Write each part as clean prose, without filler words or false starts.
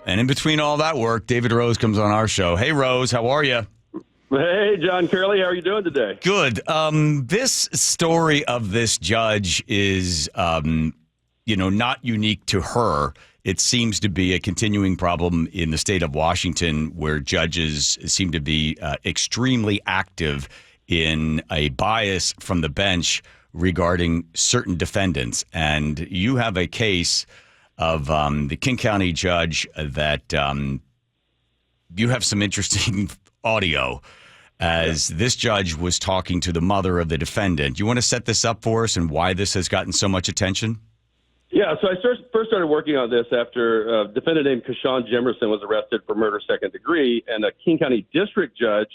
And in between all that work, David Rose comes on our show. Hey, Rose, how are you? Hey, John Curley, how are you doing today? Good. This story of this judge is, not unique to her. It seems to be a continuing problem in the state of Washington where judges seem to be extremely active in a bias from the bench regarding certain defendants. And you have a case of the King County judge that you have some interesting audio as this judge was talking to the mother of the defendant. You want to set this up for us and why this has gotten so much attention? Yeah, so I first started working on this after a defendant named Keshawn Jimerson was arrested for murder second degree, and a King County district judge,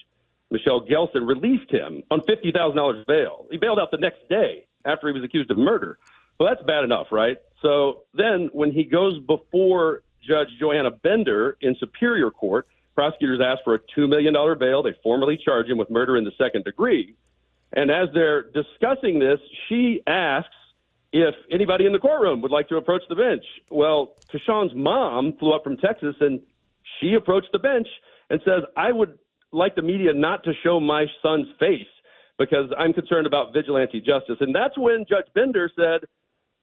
Michelle Gelson, released him on $50,000 bail. He bailed out the next day after he was accused of murder. Well, that's bad enough, right? So then when he goes before Judge Joanna Bender in Superior Court, prosecutors ask for a $2 million bail. They formally charge him with murder in the second degree. And as they're discussing this, she asks if anybody in the courtroom would like to approach the bench. Well, Keshawn's mom flew up from Texas, and she approached the bench and says, I would like the media not to show my son's face because I'm concerned about vigilante justice. And that's when Judge Bender said,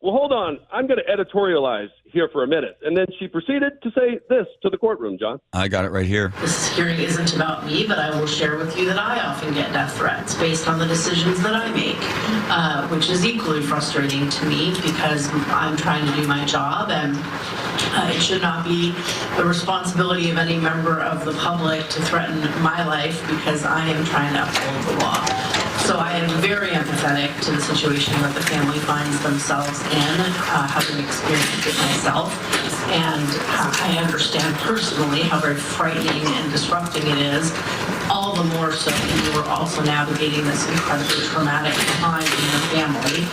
well, hold on, I'm going to editorialize here for a minute. And then she proceeded to say this to the courtroom, John. I got it right here. This hearing isn't about me, but I will share with you that I often get death threats based on the decisions that I make, which is equally frustrating to me because I'm trying to do my job, and it should not be the responsibility of any member of the public to threaten my life because I am trying to uphold the law. So I am very empathetic to the situation that the family finds themselves in, having experienced it myself. And I understand personally how very frightening and disrupting it is, all the more so when you are also navigating this incredibly traumatic time in your family.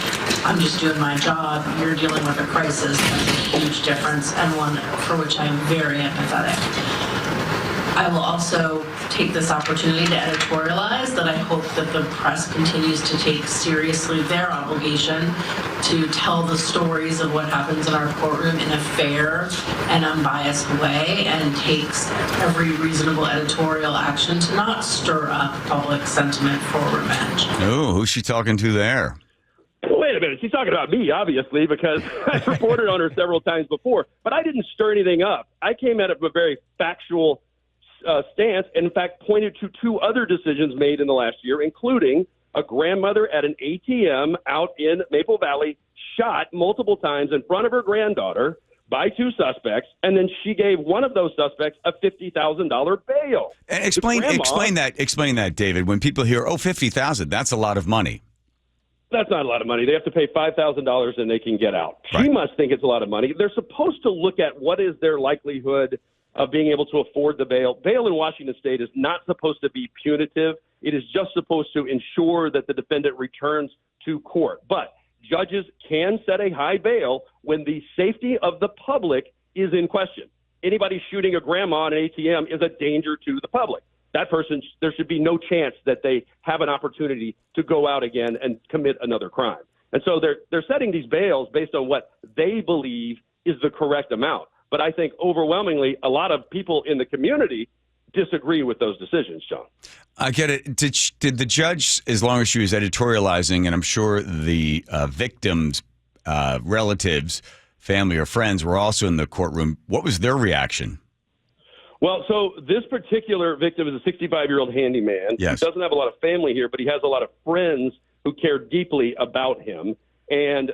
I'm just doing my job. You're dealing with a crisis. That's a huge difference, and one for which I am very empathetic. I will also take this opportunity to editorialize that I hope that the press continues to take seriously their obligation to tell the stories of what happens in our courtroom in a fair and unbiased way, and takes every reasonable editorial action to not stir up public sentiment for revenge. Oh, who's she talking to there? Wait a minute. She's talking about me, obviously, because I've reported on her several times before. But I didn't stir anything up. I came at it with a very factual stance, and in fact pointed to two other decisions made in the last year, including a grandmother at an ATM out in Maple Valley shot multiple times in front of her granddaughter by two suspects, and then she gave one of those suspects a $50,000 bail. And explain that, David. When people hear, $50,000, that's a lot of money. That's not a lot of money. They have to pay $5,000 and they can get out. Right. She must think it's a lot of money. They're supposed to look at what is their likelihood of being able to afford the bail. Bail in Washington State is not supposed to be punitive. It is just supposed to ensure that the defendant returns to court. But judges can set a high bail when the safety of the public is in question. Anybody shooting a grandma on an ATM is a danger to the public. That person, there should be no chance that they have an opportunity to go out again and commit another crime. And so they're setting these bails based on what they believe is the correct amount. But I think overwhelmingly, a lot of people in the community disagree with those decisions, John. I get it. Did the judge, as long as she was editorializing, and I'm sure the victims' relatives, family or friends were also in the courtroom, what was their reaction? Well, so this particular victim is a 65-year-old handyman. Yes. He doesn't have a lot of family here, but he has a lot of friends who care deeply about him. And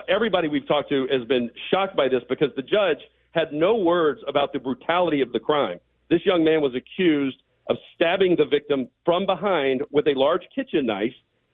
everybody we've talked to has been shocked by this because the judge had no words about the brutality of the crime. This young man was accused of stabbing the victim from behind with a large kitchen knife.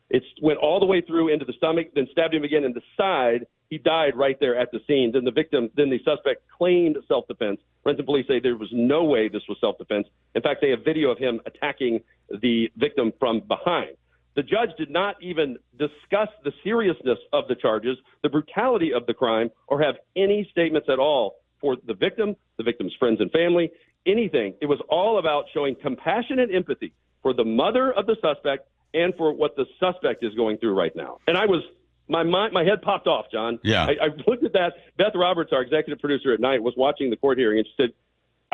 It went all the way through into the stomach, then stabbed him again in the side. He died right there at the scene. Then the suspect claimed self-defense. Renton police say there was no way this was self-defense. In fact, they have video of him attacking the victim from behind. The judge did not even discuss the seriousness of the charges, the brutality of the crime, or have any statements at all for the victim's friends and family, anything. It was all about showing compassion and empathy for the mother of the suspect and for what the suspect is going through right now. And my head popped off, John. Yeah. I looked at that. Beth Roberts, our executive producer at night, was watching the court hearing, and she said,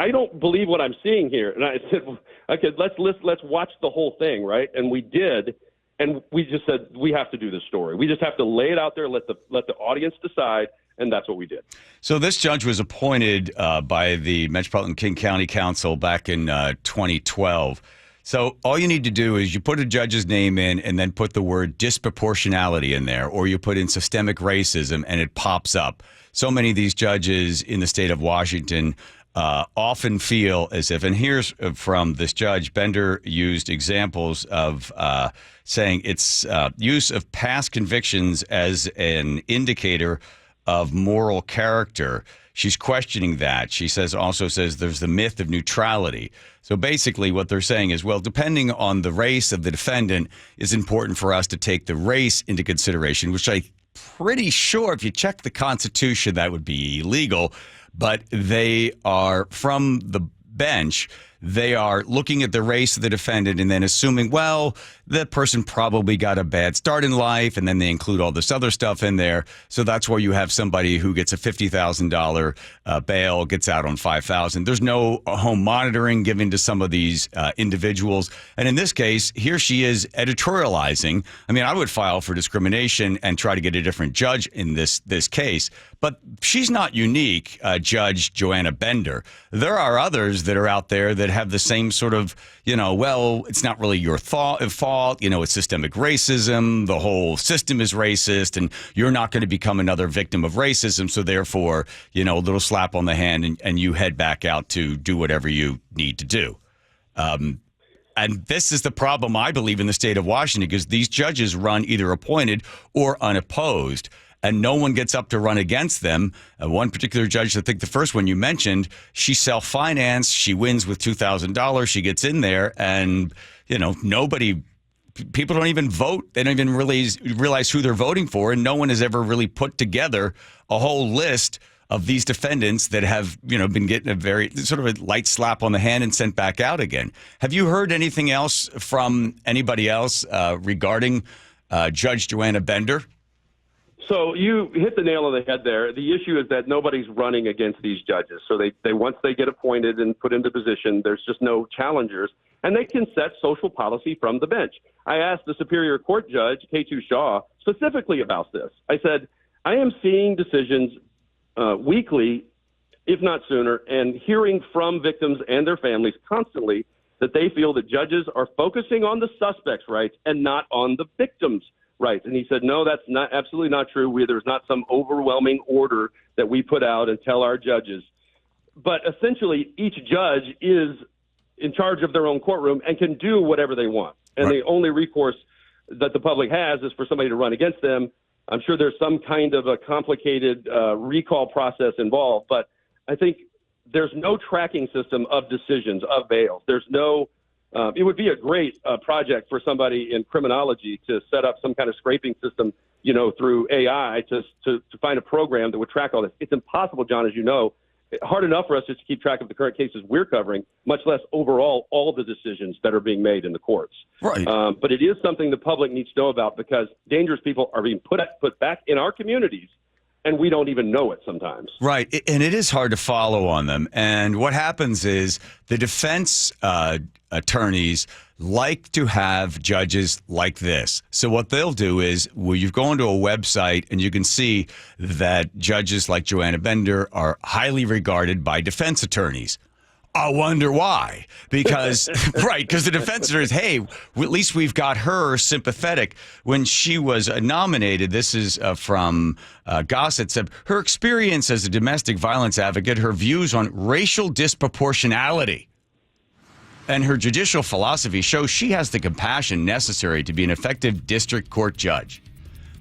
I don't believe what I'm seeing here. And I said, okay, let's watch the whole thing, right? And we did, and we just said we have to do this story. We just have to lay it out there, let the audience decide, and that's what we did. So this judge was appointed by the Metropolitan King County Council back in 2012. So all you need to do is you put a judge's name in and then put the word disproportionality in there, or you put in systemic racism and it pops up. So many of these judges in the state of Washington often feel as if, and here's from this judge, Bender used examples of saying it's use of past convictions as an indicator of moral character. She's questioning that. She also says there's the myth of neutrality. So basically what they're saying is, well, depending on the race of the defendant, it's important for us to take the race into consideration, which I'm pretty sure if you check the Constitution, that would be illegal. But they are from the bench. They are looking at the race of the defendant and then assuming, well, the person probably got a bad start in life, and then they include all this other stuff in there. So that's where you have somebody who gets a $50,000 bail, gets out on $5,000. There's no home monitoring given to some of these individuals. And in this case, here she is editorializing. I mean, I would file for discrimination and try to get a different judge in this case. But she's not unique, Judge Joanna Bender. There are others that are out there that have the same sort of, well, it's not really your fault. It's systemic racism. The whole system is racist, and you're not going to become another victim of racism. So therefore, a little slap on the hand, and you head back out to do whatever you need to do. And this is the problem, I believe, in the state of Washington, because these judges run either appointed or unopposed, and no one gets up to run against them. One particular judge, I think the first one you mentioned, she self-financed. She wins with $2,000. She gets in there, and, people don't even vote. They don't even really realize who they're voting for, and no one has ever really put together a whole list of these defendants that have, been getting a very sort of a light slap on the hand and sent back out again. Have you heard anything else from anybody else regarding Judge Joanna Bender? So you hit the nail on the head there. The issue is that nobody's running against these judges. So they once they get appointed and put into position, there's just no challengers, and they can set social policy from the bench. I asked the Superior Court Judge, K2 Shaw, specifically about this. I said, I am seeing decisions weekly, if not sooner, and hearing from victims and their families constantly that they feel that judges are focusing on the suspect's rights and not on the victim's rights. And he said, no, that's not absolutely not true. There's not some overwhelming order that we put out and tell our judges. But essentially, each judge is in charge of their own courtroom and can do whatever they want. And the only recourse that the public has is for somebody to run against them. I'm sure there's some kind of a complicated recall process involved, but I think there's no tracking system of decisions, of bails. There's no it would be a great project for somebody in criminology to set up some kind of scraping system, through AI to find a program that would track all this. It's impossible, John, as you know. Hard enough for us just to keep track of the current cases we're covering, much less overall all the decisions that are being made in the courts. Right. But it is something the public needs to know about, because dangerous people are being put back in our communities, and we don't even know it sometimes. Right. And it is hard to follow on them. And what happens is the defense attorneys like to have judges like this. So what they'll do is, you go onto a website and you can see that judges like Joanna Bender are highly regarded by defense attorneys. I wonder why. Because, because the defense attorney is, hey, at least we've got her sympathetic. When she was nominated, this is from Gossett, said her experience as a domestic violence advocate, her views on racial disproportionality, and her judicial philosophy shows she has the compassion necessary to be an effective district court judge.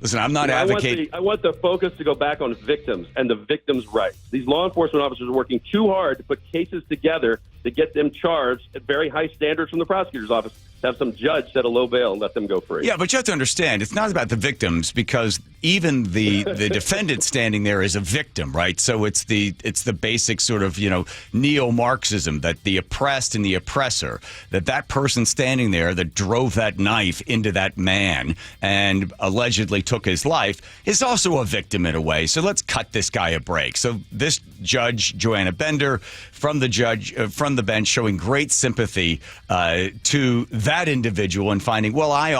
Listen, I'm not advocating. I want the focus to go back on victims and the victims' rights. These law enforcement officers are working too hard to put cases together to get them charged at very high standards from the prosecutor's office, to have some judge set a low bail and let them go free. Yeah, but you have to understand, it's not about the victims, because even the defendant standing there is a victim, right? So it's the basic sort of, neo-Marxism that the oppressed and the oppressor, that person standing there that drove that knife into that man and allegedly took his life is also a victim in a way. So let's cut this guy a break. So this judge, Joanna Bender, from the bench, showing great sympathy to that individual and finding, well, I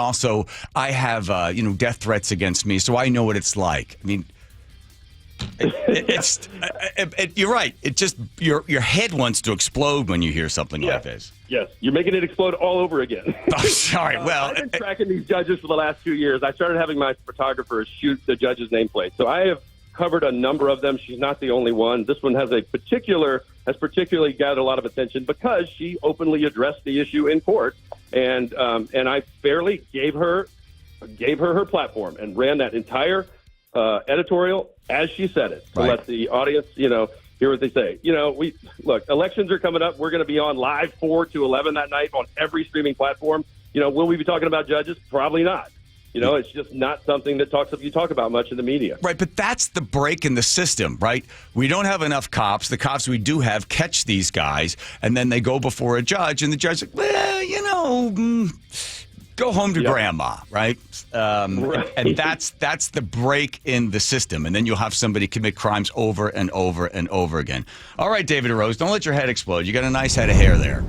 have death threats against me, so I know what it's like. I mean, you're right. It just your head wants to explode when you hear something like this. Yes, you're making it explode all over again. Oh, sorry. Well, I've been tracking these judges for the last 2 years. I started having my photographer shoot the judge's nameplate, so I have covered a number of them. She's not the only one. This one has particularly gathered a lot of attention because she openly addressed the issue in court, and I fairly gave her her platform and ran that entire editorial as she said it to let the audience, hear what they say. Elections are coming up. We're going to be on live 4 to 11 that night on every streaming platform. Will we be talking about judges? Probably not. It's just not something that you talk about much in the media. Right, but that's the break in the system, right? We don't have enough cops. The cops we do have catch these guys, and then they go before a judge, and the judge's like, well, go home to grandma, right? Right. And that's the break in the system, and then you'll have somebody commit crimes over and over and over again. All right, David Rose, don't let your head explode. You got a nice head of hair there.